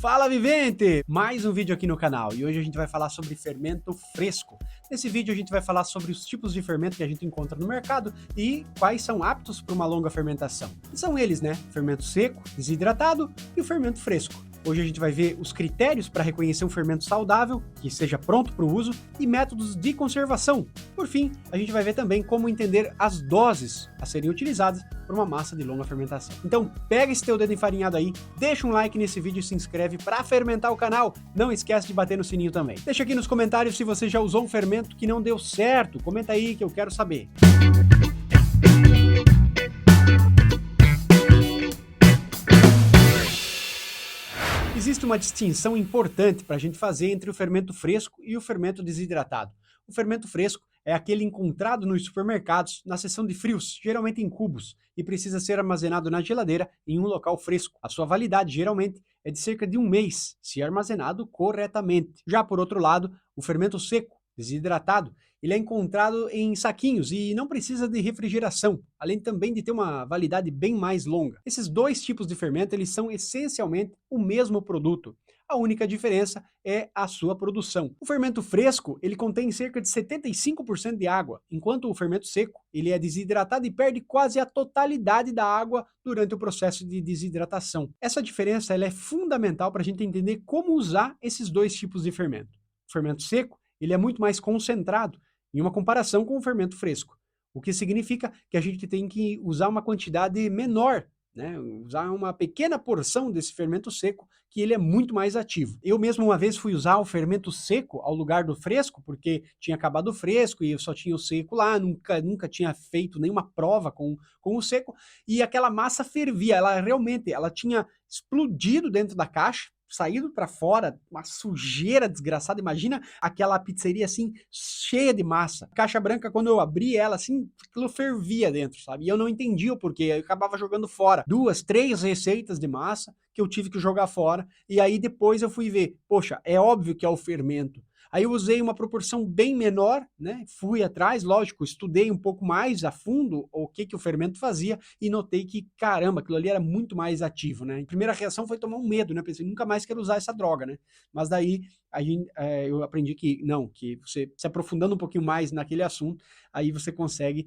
Fala, vivente! Mais um vídeo aqui no canal e hoje a gente vai falar sobre fermento fresco. Nesse vídeo a gente vai falar sobre os tipos de fermento que a gente encontra no mercado e quais são aptos para uma longa fermentação. E são eles, né? Fermento seco, desidratado e o fermento fresco. Hoje a gente vai ver os critérios para reconhecer um fermento saudável, que seja pronto para o uso, e métodos de conservação. Por fim, a gente vai ver também como entender as doses a serem utilizadas para uma massa de longa fermentação. Então pega esse teu dedo enfarinhado aí, deixa um like nesse vídeo e se inscreve para fermentar o canal. Não esquece de bater no sininho também. Deixa aqui nos comentários se você já usou um fermento que não deu certo. Comenta aí que eu quero saber. Existe uma distinção importante para a gente fazer entre o fermento fresco e o fermento desidratado. O fermento fresco é aquele encontrado nos supermercados na seção de frios, geralmente em cubos, e precisa ser armazenado na geladeira em um local fresco. A sua validade, geralmente, é de cerca de 1 mês, se armazenado corretamente. Já por outro lado, o fermento seco, desidratado, ele é encontrado em saquinhos e não precisa de refrigeração, além também de ter uma validade bem mais longa. Esses dois tipos de fermento, eles são essencialmente o mesmo produto. A única diferença é a sua produção. O fermento fresco, ele contém cerca de 75% de água, enquanto o fermento seco, ele é desidratado e perde quase a totalidade da água durante o processo de desidratação. Essa diferença ela é fundamental para a gente entender como usar esses dois tipos de fermento. O fermento seco, ele é muito mais concentrado em uma comparação com o fermento fresco, o que significa que a gente tem que usar uma quantidade menor, né? Usar uma pequena porção desse fermento seco, que ele é muito mais ativo. Eu mesmo uma vez fui usar o fermento seco ao lugar do fresco, porque tinha acabado o fresco e eu só tinha o seco lá, nunca tinha feito nenhuma prova com o seco, e aquela massa fervia, ela tinha explodido dentro da caixa, saído para fora, uma sujeira desgraçada. Imagina aquela pizzeria assim, cheia de massa. Caixa branca, quando eu abri ela assim, aquilo fervia dentro, sabe? E eu não entendia o porquê, eu acabava jogando fora 2, 3 receitas de massa que eu tive que jogar fora, e aí depois eu fui ver, poxa, é óbvio que é o fermento. Aí eu usei uma proporção bem menor, né? Fui atrás, lógico, estudei um pouco mais a fundo o que o fermento fazia e notei que, caramba, aquilo ali era muito mais ativo, né? A primeira reação foi tomar um medo, né? Pensei, nunca mais quero usar essa droga, né? Mas daí eu aprendi que não, que você se aprofundando um pouquinho mais naquele assunto, aí você consegue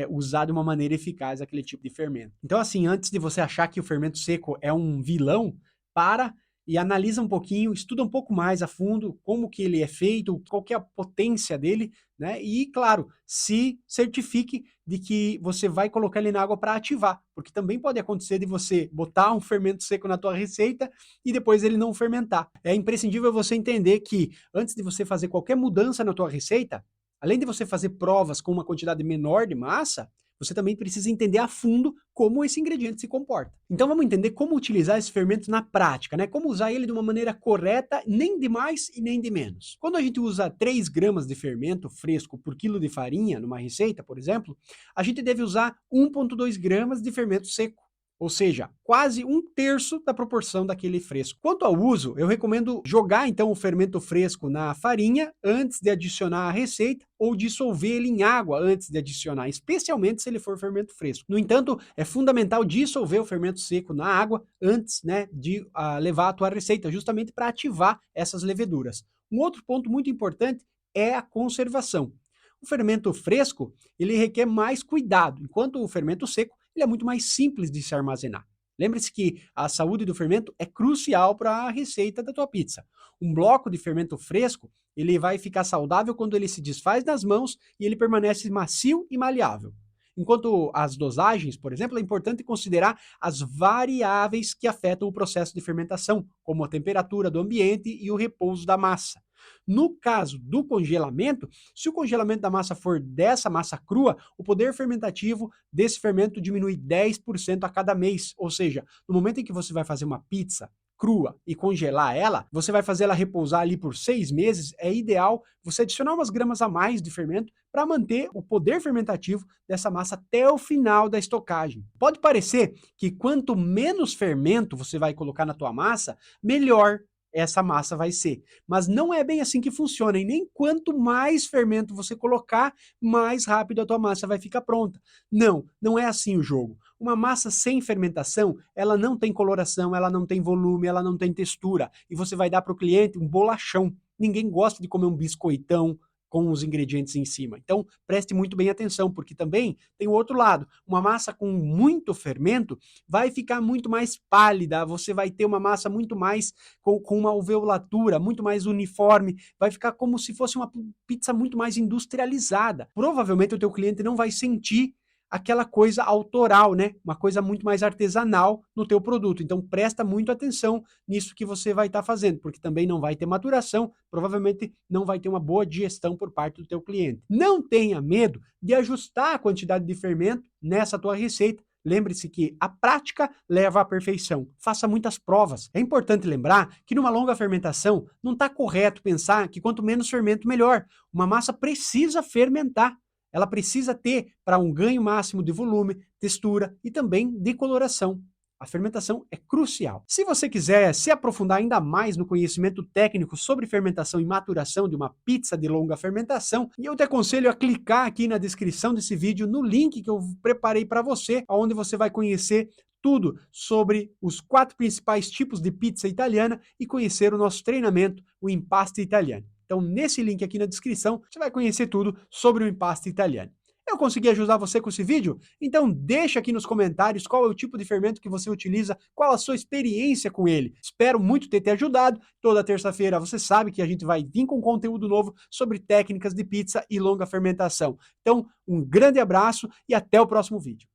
usar de uma maneira eficaz aquele tipo de fermento. Então, assim, antes de você achar que o fermento seco é um vilão, para e analisa um pouquinho, estuda um pouco mais a fundo como que ele é feito, qual que é a potência dele, né? E, claro, se certifique de que você vai colocar ele na água para ativar, porque também pode acontecer de você botar um fermento seco na tua receita e depois ele não fermentar. É imprescindível você entender que antes de você fazer qualquer mudança na tua receita, além de você fazer provas com uma quantidade menor de massa, você também precisa entender a fundo como esse ingrediente se comporta. Então vamos entender como utilizar esse fermento na prática, né? Como usar ele de uma maneira correta, nem de mais e nem de menos. Quando a gente usa 3 gramas de fermento fresco por quilo de farinha, numa receita, por exemplo, a gente deve usar 1,2 gramas de fermento seco. Ou seja, quase 1/3 da proporção daquele fresco. Quanto ao uso, eu recomendo jogar então o fermento fresco na farinha antes de adicionar a receita ou dissolver ele em água antes de adicionar, especialmente se ele for fermento fresco. No entanto, é fundamental dissolver o fermento seco na água antes, né, de levar a tua receita, justamente para ativar essas leveduras. Um outro ponto muito importante é a conservação. O fermento fresco, ele requer mais cuidado, enquanto o fermento seco, ele é muito mais simples de se armazenar. Lembre-se que a saúde do fermento é crucial para a receita da tua pizza. Um bloco de fermento fresco, ele vai ficar saudável quando ele se desfaz nas mãos e ele permanece macio e maleável. Enquanto as dosagens, por exemplo, é importante considerar as variáveis que afetam o processo de fermentação, como a temperatura do ambiente e o repouso da massa. No caso do congelamento, se o congelamento da massa for dessa massa crua, o poder fermentativo desse fermento diminui 10% a cada mês. Ou seja, no momento em que você vai fazer uma pizza crua e congelar ela, você vai fazer ela repousar ali por 6 meses, é ideal você adicionar umas gramas a mais de fermento para manter o poder fermentativo dessa massa até o final da estocagem. Pode parecer que quanto menos fermento você vai colocar na tua massa, melhor essa massa vai ser. Mas não é bem assim que funciona, e nem quanto mais fermento você colocar, mais rápido a tua massa vai ficar pronta. Não, não é assim o jogo. Uma massa sem fermentação, ela não tem coloração, ela não tem volume, ela não tem textura, e você vai dar para o cliente um bolachão. Ninguém gosta de comer um biscoitão com os ingredientes em cima. Então, preste muito bem atenção, porque também tem o outro lado. Uma massa com muito fermento vai ficar muito mais pálida, você vai ter uma massa muito mais com uma alveolatura, muito mais uniforme, vai ficar como se fosse uma pizza muito mais industrializada. Provavelmente o teu cliente não vai sentir aquela coisa autoral, né? Uma coisa muito mais artesanal no teu produto. Então presta muito atenção nisso que você vai estar fazendo, porque também não vai ter maturação, provavelmente não vai ter uma boa digestão por parte do teu cliente. Não tenha medo de ajustar a quantidade de fermento nessa tua receita. Lembre-se que a prática leva à perfeição. Faça muitas provas. É importante lembrar que numa longa fermentação não está correto pensar que quanto menos fermento, melhor. Uma massa precisa fermentar. Ela precisa ter para um ganho máximo de volume, textura e também de coloração. A fermentação é crucial. Se você quiser se aprofundar ainda mais no conhecimento técnico sobre fermentação e maturação de uma pizza de longa fermentação, eu te aconselho a clicar aqui na descrição desse vídeo no link que eu preparei para você, onde você vai conhecer tudo sobre os 4 principais tipos de pizza italiana e conhecer o nosso treinamento, o Impasto Italiano. Então, nesse link aqui na descrição, você vai conhecer tudo sobre o impasto italiano. Eu consegui ajudar você com esse vídeo? Então deixa aqui nos comentários qual é o tipo de fermento que você utiliza, qual a sua experiência com ele. Espero muito ter te ajudado. Toda terça-feira você sabe que a gente vai vir com conteúdo novo sobre técnicas de pizza e longa fermentação. Então, um grande abraço e até o próximo vídeo.